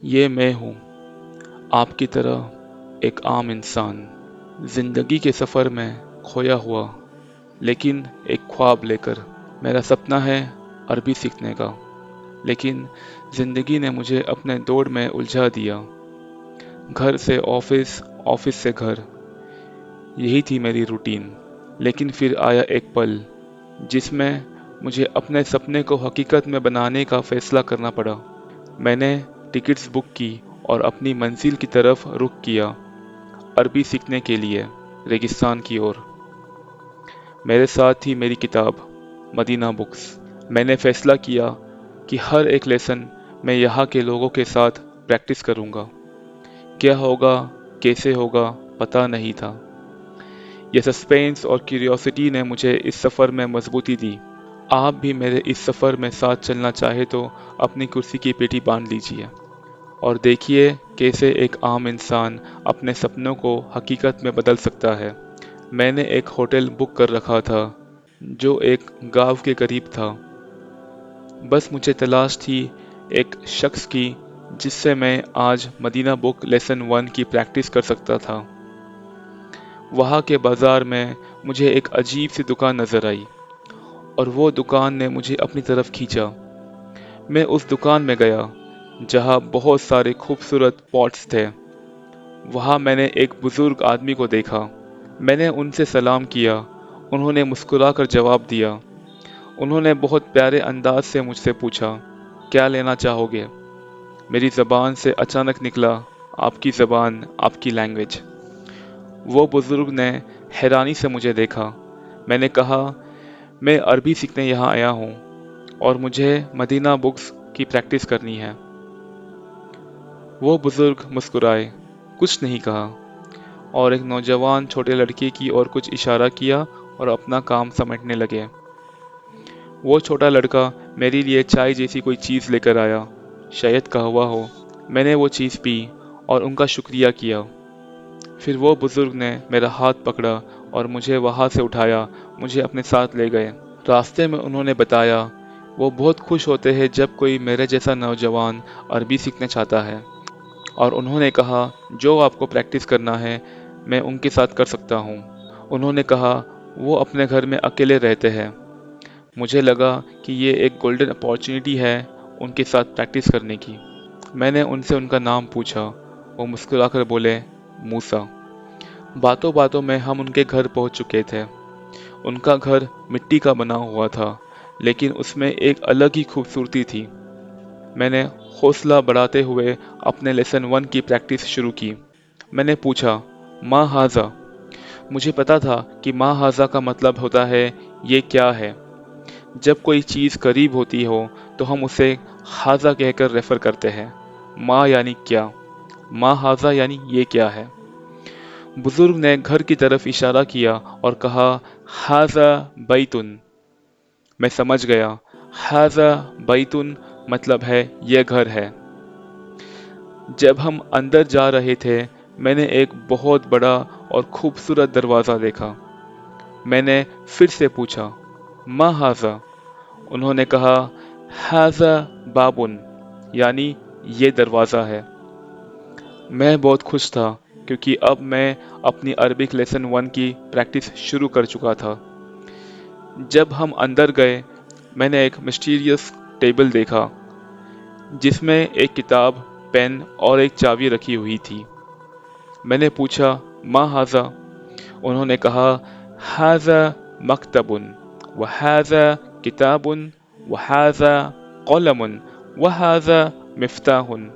ये मैं हूँ, आपकी तरह एक आम इंसान, जिंदगी के सफ़र में खोया हुआ, लेकिन एक ख्वाब लेकर। मेरा सपना है अरबी सीखने का, लेकिन जिंदगी ने मुझे अपने दौड़ में उलझा दिया। घर से ऑफिस, ऑफिस से घर, यही थी मेरी रूटीन। लेकिन फिर आया एक पल जिसमें मुझे अपने सपने को हकीकत में बनाने का फैसला करना पड़ा। मैंने टिकट्स बुक की और अपनी मंजिल की तरफ रुख किया, अरबी सीखने के लिए, रेगिस्तान की ओर। मेरे साथ थी मेरी किताब, मदीना बुक्स। मैंने फैसला किया कि हर एक लेसन मैं यहाँ के लोगों के साथ प्रैक्टिस करूँगा। क्या होगा, कैसे होगा, पता नहीं था। यह सस्पेंस और क्यूरियोसिटी ने मुझे इस सफ़र में मजबूती दी। आप भी मेरे इस सफ़र में साथ चलना चाहे तो अपनी कुर्सी की पेटी बांध लीजिए और देखिए कैसे एक आम इंसान अपने सपनों को हकीकत में बदल सकता है। मैंने एक होटल बुक कर रखा था जो एक गांव के करीब था। बस मुझे तलाश थी एक शख्स की जिससे मैं आज मदीना बुक लेसन 1 की प्रैक्टिस कर सकता था। वहाँ के बाजार में मुझे एक अजीब सी दुकान नजर आई और वो दुकान ने मुझे अपनी तरफ खींचा। मैं उस दुकान में गया जहाँ बहुत सारे खूबसूरत पॉट्स थे। वहाँ मैंने एक बुजुर्ग आदमी को देखा। मैंने उनसे सलाम किया। उन्होंने मुस्कुराकर जवाब दिया। उन्होंने बहुत प्यारे अंदाज से मुझसे पूछा, क्या लेना चाहोगे? मेरी ज़बान से अचानक निकला, आपकी ज़बान, आपकी लैंग्वेज। वो बुजुर्ग ने हैरानी से मुझे देखा। मैंने कहा, मैं अरबी सीखने यहाँ आया हूँ और मुझे मदीना बुक्स की प्रैक्टिस करनी है। वो बुजुर्ग मुस्कुराए, कुछ नहीं कहा और एक नौजवान छोटे लड़के की ओर कुछ इशारा किया और अपना काम समेटने लगे। वो छोटा लड़का मेरे लिए चाय जैसी कोई चीज़ लेकर आया, शायद कहवा हो। मैंने वो चीज़ पी और उनका शुक्रिया किया। फिर वो बुजुर्ग ने मेरा हाथ पकड़ा और मुझे वहाँ से उठाया, मुझे अपने साथ ले गए। रास्ते में उन्होंने बताया, वो बहुत खुश होते हैं जब कोई मेरे जैसा नौजवान अरबी सीखना चाहता है, और उन्होंने कहा जो आपको प्रैक्टिस करना है मैं उनके साथ कर सकता हूँ। उन्होंने कहा वो अपने घर में अकेले रहते हैं। मुझे लगा कि ये एक गोल्डन अपॉर्चुनिटी है उनके साथ प्रैक्टिस करने की। मैंने उनसे उनका नाम पूछा। वो मुस्कुराकर बोले, मूसा। बातों बातों में हम उनके घर पहुंच चुके थे। उनका घर मिट्टी का बना हुआ था, लेकिन उसमें एक अलग ही खूबसूरती थी। मैंने हौसला बढ़ाते हुए अपने लेसन 1 की प्रैक्टिस शुरू की। मैंने पूछा, माँ हाजा। मुझे पता था कि माँ हाजा का मतलब होता है ये क्या है। जब कोई चीज़ करीब होती हो तो हम उसे हाजा कहकर रेफर करते हैं। माँ यानी क्या, माँ हाजा यानी ये क्या है। बुजुर्ग ने घर की तरफ इशारा किया और कहा, हाजा बैतुन। मैं समझ गया, हाजा बैतुन मतलब है यह घर है। जब हम अंदर जा रहे थे मैंने एक बहुत बड़ा और खूबसूरत दरवाज़ा देखा। मैंने फिर से पूछा, मा हाजा। उन्होंने कहा, हाजा बाबुन, यानी ये दरवाज़ा है। मैं बहुत खुश था क्योंकि अब मैं अपनी अरबिक लेसन 1 की प्रैक्टिस शुरू कर चुका था। जब हम अंदर गए मैंने एक मिस्टीरियस टेबल देखा जिसमें एक किताब, पेन और एक चाबी रखी हुई थी। मैंने पूछा, मा हाजा। उन्होंने कहा, हाजा मकतबुन व हाजा किताबुन व हाजा कलमुन व हाजा मिफ्ताहुन।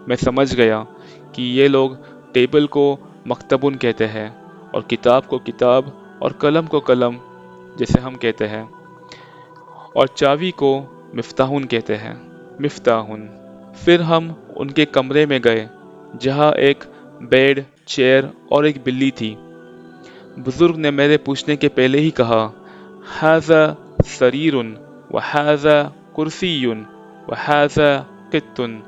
मैं समझ गया कि ये लोग टेबल को मकतबुन कहते हैं और किताब को किताब और कलम को कलम जैसे हम कहते हैं, और चाबी को मिफ्ताहुन कहते हैं, मिफ्ताहुन। फिर हम उनके कमरे में गए जहाँ एक बेड, चेयर और एक बिल्ली थी। बुजुर्ग ने मेरे पूछने के पहले ही कहा, हाजा सरीरुन व हाजा कुर्सीयुन व हाजा कित्तुन।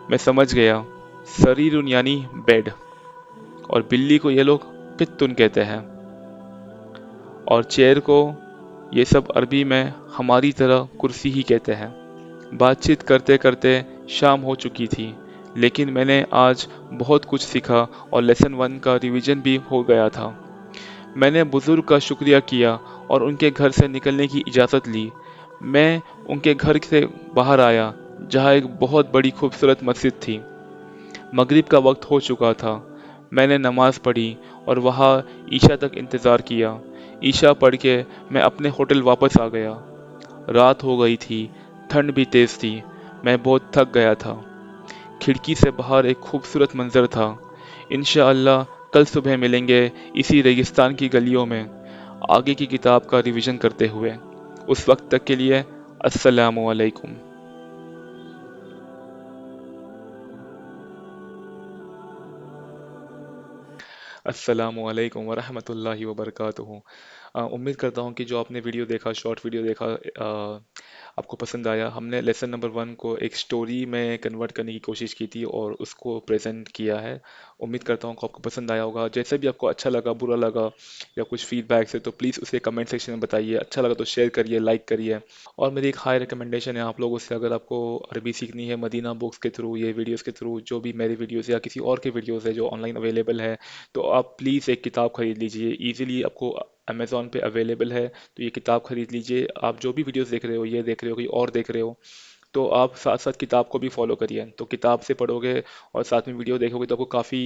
मैं समझ गया, सरीरुन यानी बेड और बिल्ली को ये लोग कित्तुन कहते हैं, और चेयर को ये सब अरबी में हमारी तरह कुर्सी ही कहते हैं। बातचीत करते करते शाम हो चुकी थी, लेकिन मैंने आज बहुत कुछ सीखा और लेसन वन का रिवीजन भी हो गया था। मैंने बुजुर्ग का शुक्रिया किया और उनके घर से निकलने की इजाज़त ली। मैं उनके घर से बाहर आया, जहाँ एक बहुत बड़ी खूबसूरत मस्जिद थी। मगरिब का वक्त हो चुका था। मैंने नमाज पढ़ी और वहाँ ईशा तक इंतज़ार किया। ईशा पढ़ के मैं अपने होटल वापस आ गया। रात हो गई थी, ठंड भी तेज़ थी। मैं बहुत थक गया था। खिड़की से बाहर एक खूबसूरत मंजर था। इंशाअल्लाह कल सुबह मिलेंगे इसी रेगिस्तान की गलियों में, आगे की किताब का रिवीजन करते हुए। उस वक्त तक के लिए अस्सलामु अलैकुम। अस्सलामु अलैकुम वरहमतुल्लाहि वबरकातुहू। उम्मीद करता हूँ कि जो आपने वीडियो देखा, शॉर्ट वीडियो देखा, आपको पसंद आया। हमने लेसन नंबर वन को एक स्टोरी में कन्वर्ट करने की कोशिश की थी और उसको प्रेजेंट किया है। उम्मीद करता हूँ कि आपको पसंद आया होगा। जैसे भी आपको अच्छा लगा, बुरा लगा या कुछ फीडबैक है तो प्लीज़ उसे कमेंट सेक्शन में बताइए। अच्छा लगा तो शेयर करिए, लाइक करिए। और मेरी एक हाई रिकमेंडेशन है आप लोगों से, अगर आपको अरबी सीखनी है मदीना बुक्स के थ्रू, ये वीडियोस के थ्रू, जो भी मेरी वीडियोस या किसी और के वीडियोस है जो ऑनलाइन अवेलेबल है, तो आप प्लीज़ एक किताब खरीद लीजिए। इजीली आपको अमेज़ॉन पे अवेलेबल है, तो ये किताब खरीद लीजिए। आप जो भी वीडियोस देख रहे हो, ये देख रहे हो, कोई और देख रहे हो, तो आप साथ साथ किताब को भी फॉलो करिए। तो किताब से पढ़ोगे और साथ में वीडियो देखोगे तो आपको काफ़ी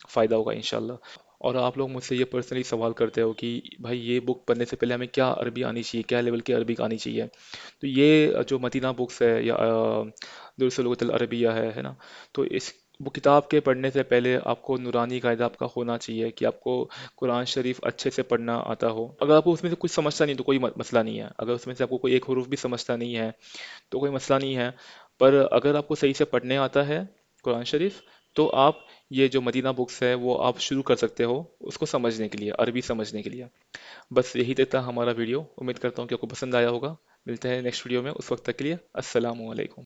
फ़ायदा होगा इंशाल्लाह। और आप लोग मुझसे ये पर्सनली सवाल करते हो कि भाई ये बुक पढ़ने से पहले हमें क्या अरबी आनी चाहिए, क्या लेवल की अरबी आनी चाहिए। तो ये जो मदीना बुक्स है या दुरुस्त लुगतल अरबिया है ना, तो इस वो किताब के पढ़ने से पहले आपको नूरानी कायदा आपका होना चाहिए कि आपको कुरान शरीफ अच्छे से पढ़ना आता हो। अगर आपको उसमें से कुछ समझता नहीं तो कोई मसला नहीं है। अगर उसमें से आपको कोई एक हरूफ भी समझता नहीं है तो कोई मसला नहीं है। पर अगर आपको सही से पढ़ने आता है कुरान शरीफ, तो आप ये जो मदीना बुक्स है वो आप शुरू कर सकते हो उसको समझने के लिए, अरबी समझने के लिए। बस यही तक था हमारा वीडियो। उम्मीद करता हूँ कि आपको पसंद आया होगा। मिलते हैं नेक्स्ट वीडियो में, उस वक्त तक के लिए अस्सलामु अलैकुम।